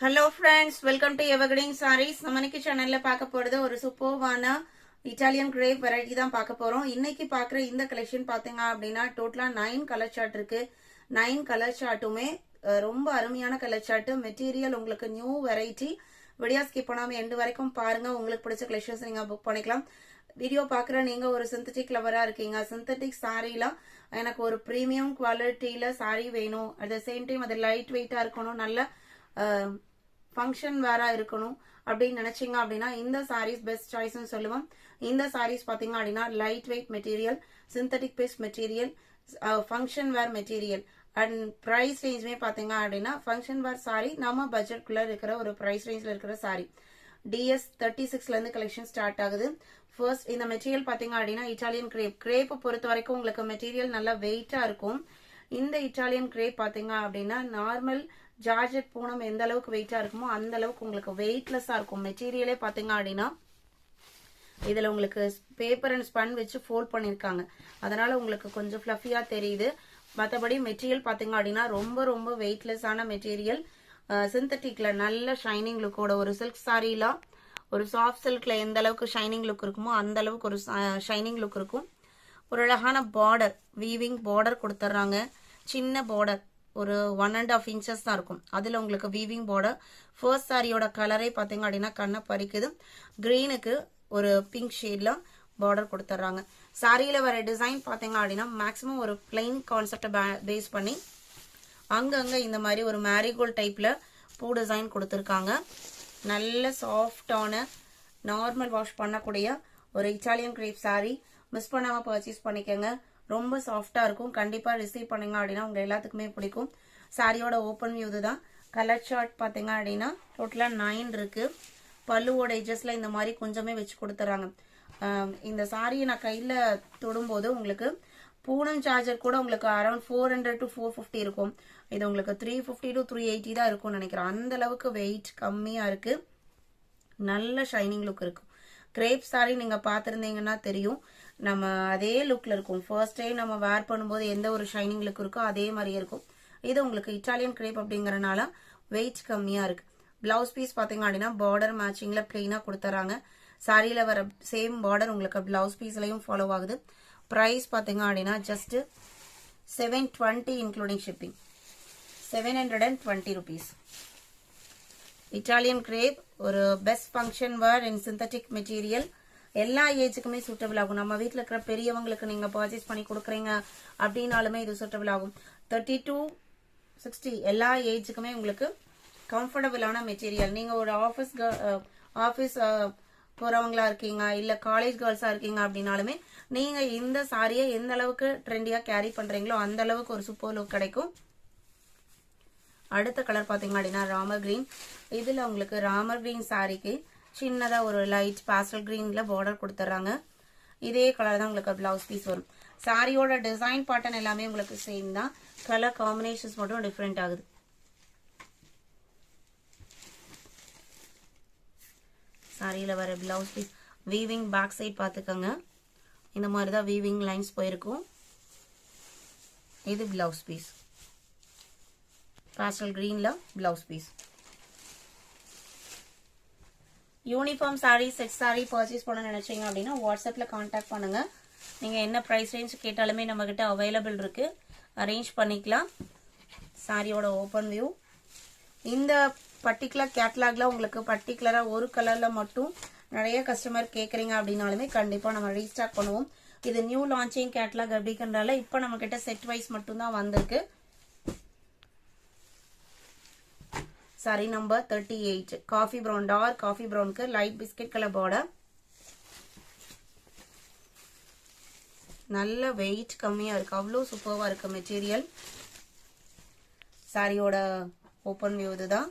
Hello friends, welcome to Evergreen Sarees. நம்ம இன்னைக்கு சேனல்ல பார்க்க போறது ஒரு சூப்பர்வான இட்டாலியன் கிரேப் வெரைட்டி தான் பார்க்க போறோம். இன்னைக்கு பார்க்குற இந்த கலெக்ஷன் பாத்தீங்க அப்படின்னா டோட்டலா 9 கலர் சார்ட் இருக்கு. 9 கலர் சார்ட்டுமே ரொம்ப அருமையான கலர் சார்ட். மெட்டீரியல் உங்களுக்கு நியூ வெரைட்டி. வீடியோ ஸ்கிப் பண்ணாம எண்டு வரைக்கும் பாருங்க. உங்களுக்கு பிடிச்ச கலெக்ஷன்ஸ் நீங்க புக் பண்ணிக்கலாம். வீடியோ பார்க்குற நீங்க ஒரு சிந்தட்டிக் லவரா இருக்கீங்க. சிந்தட்டிக் சாரீல எனக்கு ஒரு பிரீமியம் குவாலிட்டியில சாரீ வேணும். அட் த சேம் டைம் அது லைட் வெயிட்டா இருக்கணும், நல்ல ஃபங்க்ஷன் வேற இருக்கணும் அப்படின்னு நினைச்சீங்க அப்படின்னா இந்த சாரீஸ் பெஸ்ட் சாய்ஸ்னு சொல்லுவோம். இந்த சாரீஸ் பாத்தீங்க அப்படின்னா light weight material, synthetic based material, function wear material and price ரேஞ்சுமே பாத்தீங்க அப்படின்னா ஃபங்க்ஷன் வேர் சாரி நம்ம பட்ஜெட்குள்ள இருக்கிற ஒரு பிரைஸ் ரேஞ்ச்ல இருக்கிற சாரி. DS 36ல இருந்து கலெக்ஷன் ஸ்டார்ட் ஆகுது. ஃபர்ஸ்ட் இந்த மெட்டீரியல் பாத்தீங்க அப்படின்னா இட்டாலியன் கிரேப் பொறுத்த வரைக்கும் உங்களுக்கு மெட்டீரியல் நல்லா வெயிட்டா இருக்கும். இந்த இட்டாலியன் கிரேப் பாத்தீங்க அப்படின்னா நார்மல் ஜார்ஜெட் பூனம் எந்த அளவுக்கு வெயிட்டா இருக்குமோ அந்த அளவுக்கு உங்களுக்கு வெயிட்லெஸ்ஸா இருக்கும். மெட்டீரியலே பாத்தீங்க அப்படின்னா இதுல உங்களுக்கு பேப்பர் அண்ட் ஸ்பன் வச்சு ஃபோல்ட் பண்ணிருக்காங்க, அதனால உங்களுக்கு கொஞ்சம் ஃபிளஃபியா தெரியுது. மற்றபடி மெட்டீரியல் பாத்தீங்க அப்படின்னா ரொம்ப ரொம்ப வெயிட்லெஸ்ஸான மெட்டீரியல். சிந்தட்டிக்ல நல்ல ஷைனிங் லுக்கோட ஒரு சில்க் சாரீல ஒரு சாஃப்ட் சில்க்ல எந்த அளவுக்கு ஷைனிங் லுக் இருக்குமோ அந்த அளவுக்கு ஒரு ஷைனிங் லுக் இருக்கும். ஒரு அழகான பார்டர், வீவிங் பார்டர் கொடுத்துட்றாங்க. சின்ன பார்டர் ஒரு 1.5 இன்ச்சஸ் தான் இருக்கும். அதுல உங்களுக்கு வீவிங் பார்டர். ஃபர்ஸ்ட் சாரியோட கலரே பாத்தீங்க அப்படின்னா கண்ணை பறிக்குது. கிரீனுக்கு ஒரு பிங்க் ஷேட்ல பார்டர் கொடுத்துட்றாங்க. சாரியில வர டிசைன் பாத்தீங்க அப்படின்னா மேக்சிமம் ஒரு பிளைன் கான்செப்டை பேஸ் பண்ணி அங்கங்க இந்த மாதிரி ஒரு மேரிகோல்ட் டைப்ல பூ டிசைன் கொடுத்துருக்காங்க. நல்ல சாஃப்டான நார்மல் வாஷ் பண்ணக்கூடிய ஒரு இட்டாலியன் கிரேப் சாரி. மிஸ் பண்ணாம பர்ச்சேஸ் பண்ணிக்கோங்க. ரொம்ப சாஃப்டா இருக்கும். கண்டிப்பா ரிசீவ் பண்ணுங்க அப்படின்னா உங்க எல்லாத்துக்குமே பிடிக்கும். சாரியோட ஓப்பன் வியூ தான். கலர் சார்ட் பாத்தீங்க அப்படின்னா டோட்டலா 9 இருக்கு. பல்லுவோட எஜஸ்ல இந்த மாதிரி கொஞ்சமே வச்சு கொடுத்துறாங்க. இந்த சாரியை நான் கையில தொடும்போது உங்களுக்கு பூனம் சார்ஜர் கூட உங்களுக்கு அரௌண்ட் 400 to 450 இருக்கும். இது உங்களுக்கு 350 to 380 தான் இருக்கும்னு நினைக்கிறேன். அந்த அளவுக்கு வெயிட் கம்மியா இருக்கு. நல்ல ஷைனிங் லுக் இருக்கும். கிரேப் சாரி நீங்க பாத்திருந்தீங்கன்னா தெரியும், நம்ம அதே லுக்ல இருக்கும். ஃபர்ஸ்ட் டைம் நம்ம வேர் பண்ணும்போது எந்த ஒரு ஷைனிங் லுக் இருக்கோ அதே மாதிரியே இருக்கும். இது உங்களுக்கு இட்டாலியன் கிரேப் அப்படிங்கறனால வெயிட் கம்மியா இருக்கு. பிளவுஸ் பீஸ் பாத்தீங்க அப்படின்னா பார்டர் மேட்சிங்ல பிளெயினா கொடுத்துறாங்க. சாரியில வர சேம் பார்டர் உங்களுக்கு பிளவுஸ் பீஸ்லயும் ஃபாலோ ஆகுது. பிரைஸ் பாத்தீங்க அப்படின்னா just 720 including shipping, 720 rupees. Italian grape ஒரு பெஸ்ட் ஃபங்க்ஷன் வேர் இன் சிந்தட்டிக் மெட்டீரியல். எல்லா ஏஜுக்குமே சூட்டபிள் ஆகும். நம்ம வீட்டில் இருக்கிற பெரியவங்களுக்கு நீங்க பர்ச்சேஸ் பண்ணி கொடுக்குறீங்க அப்படின்னாலுமே இது சூட்டபிள் ஆகும். 30 to 60 எல்லா ஏஜுக்குமே உங்களுக்கு கம்ஃபர்டபுளான மெட்டீரியல். நீங்க ஒரு ஆஃபீஸ் போறவங்களா இருக்கீங்க, இல்ல காலேஜ் கேர்ள்ஸா இருக்கீங்க அப்படின்னாலுமே நீங்க இந்த சாரியை எந்த அளவுக்கு ட்ரெண்டியா கேரி பண்றீங்களோ அந்த அளவுக்கு ஒரு சூப்பர் லுக் கிடைக்கும். அடுத்த கலர் பாத்தீங்க அப்படின்னா ராமர் கிரீன். இதுல உங்களுக்கு ராமர் கிரீன் சாரிக்கு சின்னதா ஒரு லைட் பாஸ்டல் கிரீன்ல பார்டர் கொடுத்துறாங்க. இதே கலர் தான் உங்களுக்கு பிளவுஸ் பீஸ் வரும். சாரியோட டிசைன் பேட்டர்ன் எல்லாமே உங்களுக்கு சேம் தான். கலர் காம்பினேஷன்ஸ் மட்டும் டிஃப்ரெண்ட் ஆகுது. சாரியில வர blouse piece weaving back side பாத்துக்கோங்க. இந்த மாதிரிதான் வீவிங் லைன்ஸ் போயிருக்கும். இது பிளவுஸ் பீஸ் பாஸ்டல் கிரீன்ல blouse piece. Uniform sari set sari purchase பண்ண நினைச்சீங்க அப்படின்னா வாட்ஸ்அப்ல கான்டாக்ட் பண்ணுங்க. நீங்க என்ன பிரைஸ் ரேஞ்ச் கேட்டாலுமே நம்ம கிட்ட அவைலபிள் இருக்கு, அரேஞ்ச் பண்ணிக்கலாம். சாரியோட ஓப்பன் வியூ. இந்த பர்டிகுலர் கேட்டலாக்ல உங்களுக்கு பர்டிகுலரா ஒரு கலர்ல மட்டும் நிறைய கஸ்டமர் கேக்குறீங்க அப்படின்னாலுமே கண்டிப்பா நம்ம ரீஸ்டாக் பண்ணுவோம். இது நியூ லான்ச்சிங் கேட்டலாக் அப்படிங்கறதால இப்ப நம்ம கிட்ட செட் வைஸ் மட்டும் தான் வந்திருக்கு. Sari number 38 coffee brown, dark coffee ப்ரௌனுக்கு லைட் பிஸ்கட் கலர் பார்டர். நல்ல வெயிட் கம்மியா இருக்கு, அவ்வளோ சூப்பர்வா இருக்கு மெட்டீரியல். சாரியோட ஓப்பன் வியூ இதுதான்.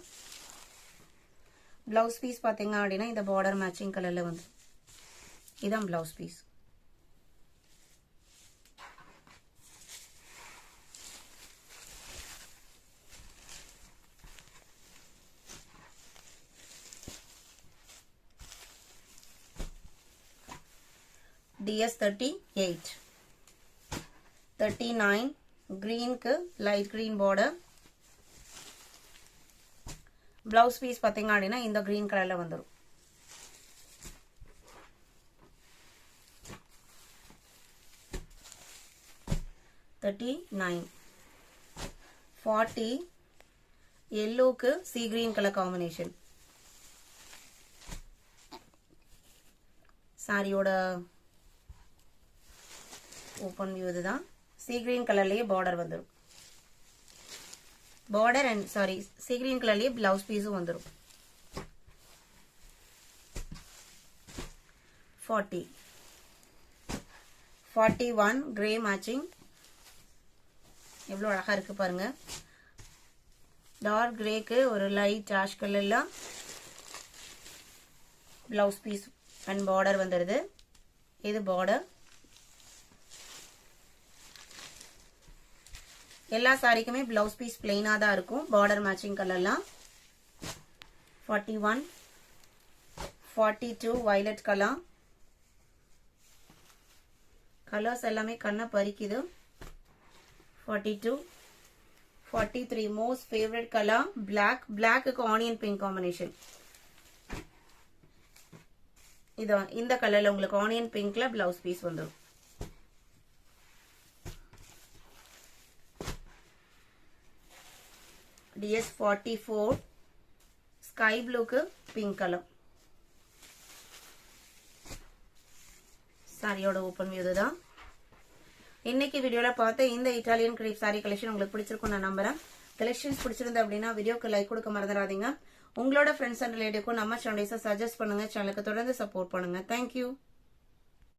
பிளவுஸ் பீஸ் பாத்தீங்க அப்படின்னா இந்த பார்டர் மேட்சிங் கலர்ல வந்து இதான் பிளவுஸ் பீஸ். DS 38, 39 green க்கு light green border. Blouse piece பாத்தீங்க அப்படின்னா இந்த கிரீன் கலர்ல வந்துடும். $39. 40 எல்லோக்கு சி கிரீன் கலர் காம்பினேஷன். சாரியோட ஓப்பன் வியூ இதுதான். சி கிரீன் கலர்லயே பார்டர் வந்துடும். Border and sari sea green கலர்லயே பிளவுஸ் பீஸும் வந்துடும். 40. 41 கிரே மேட்சிங். எவ்வளவு அழகா இருக்கு பாருங்க. டார்க் கிரேக்கு ஒரு லைட் ஆஷ் கலர்ல பிளவுஸ் பீஸ் அண்ட் பார்டர் வந்துடுது. இது பார்டர். எல்லா சாரிக்குமே பிளவுஸ் பீஸ் பிளெயினா தான் இருக்கும். பார்டர் மேட்சிங் கலர்லாம். 41. 42 வயலட் கலர். கலர்ஸ் எல்லாமே கண்ணை பறிக்குது. 42. 43 மோஸ்ட் ஃபேவரட் கலர் பிளாக். பிளாக்கு ஆனியன் பிங்க் காம்பினேஷன். இதான் இந்த கலர்ல உங்களுக்கு ஆனியன் பிங்க்ல பிளவுஸ் பீஸ் வந்துடும். DS 44 ஸ்கை ப்ளூக்கு பிங்க் கலர். சாரியோட ஓப்பன் வியூ தான். இன்னைக்கு வீடியோல பார்த்த இந்த இட்டாலியன் கிரேப் சாரி கலெக்ஷன் உங்களுக்கு பிடிச்சிருக்கும் நான் நம்புறேன். கலெக்ஷன்ஸ் பிடிச்சிருந்தா அப்படின்னா வீடியோக்கு லைக் கொடுக்க மறந்துடாதீங்க. உங்களோட ஃப்ரெண்ட்ஸ் அண்ட் ரிலேட்டிவ்க்கும் நம்ம சேனலை சஜஸ்ட் பண்ணுங்க. சேனலுக்கு தொடர்ந்து சப்போர்ட் பண்ணுங்க. தேங்க்யூ.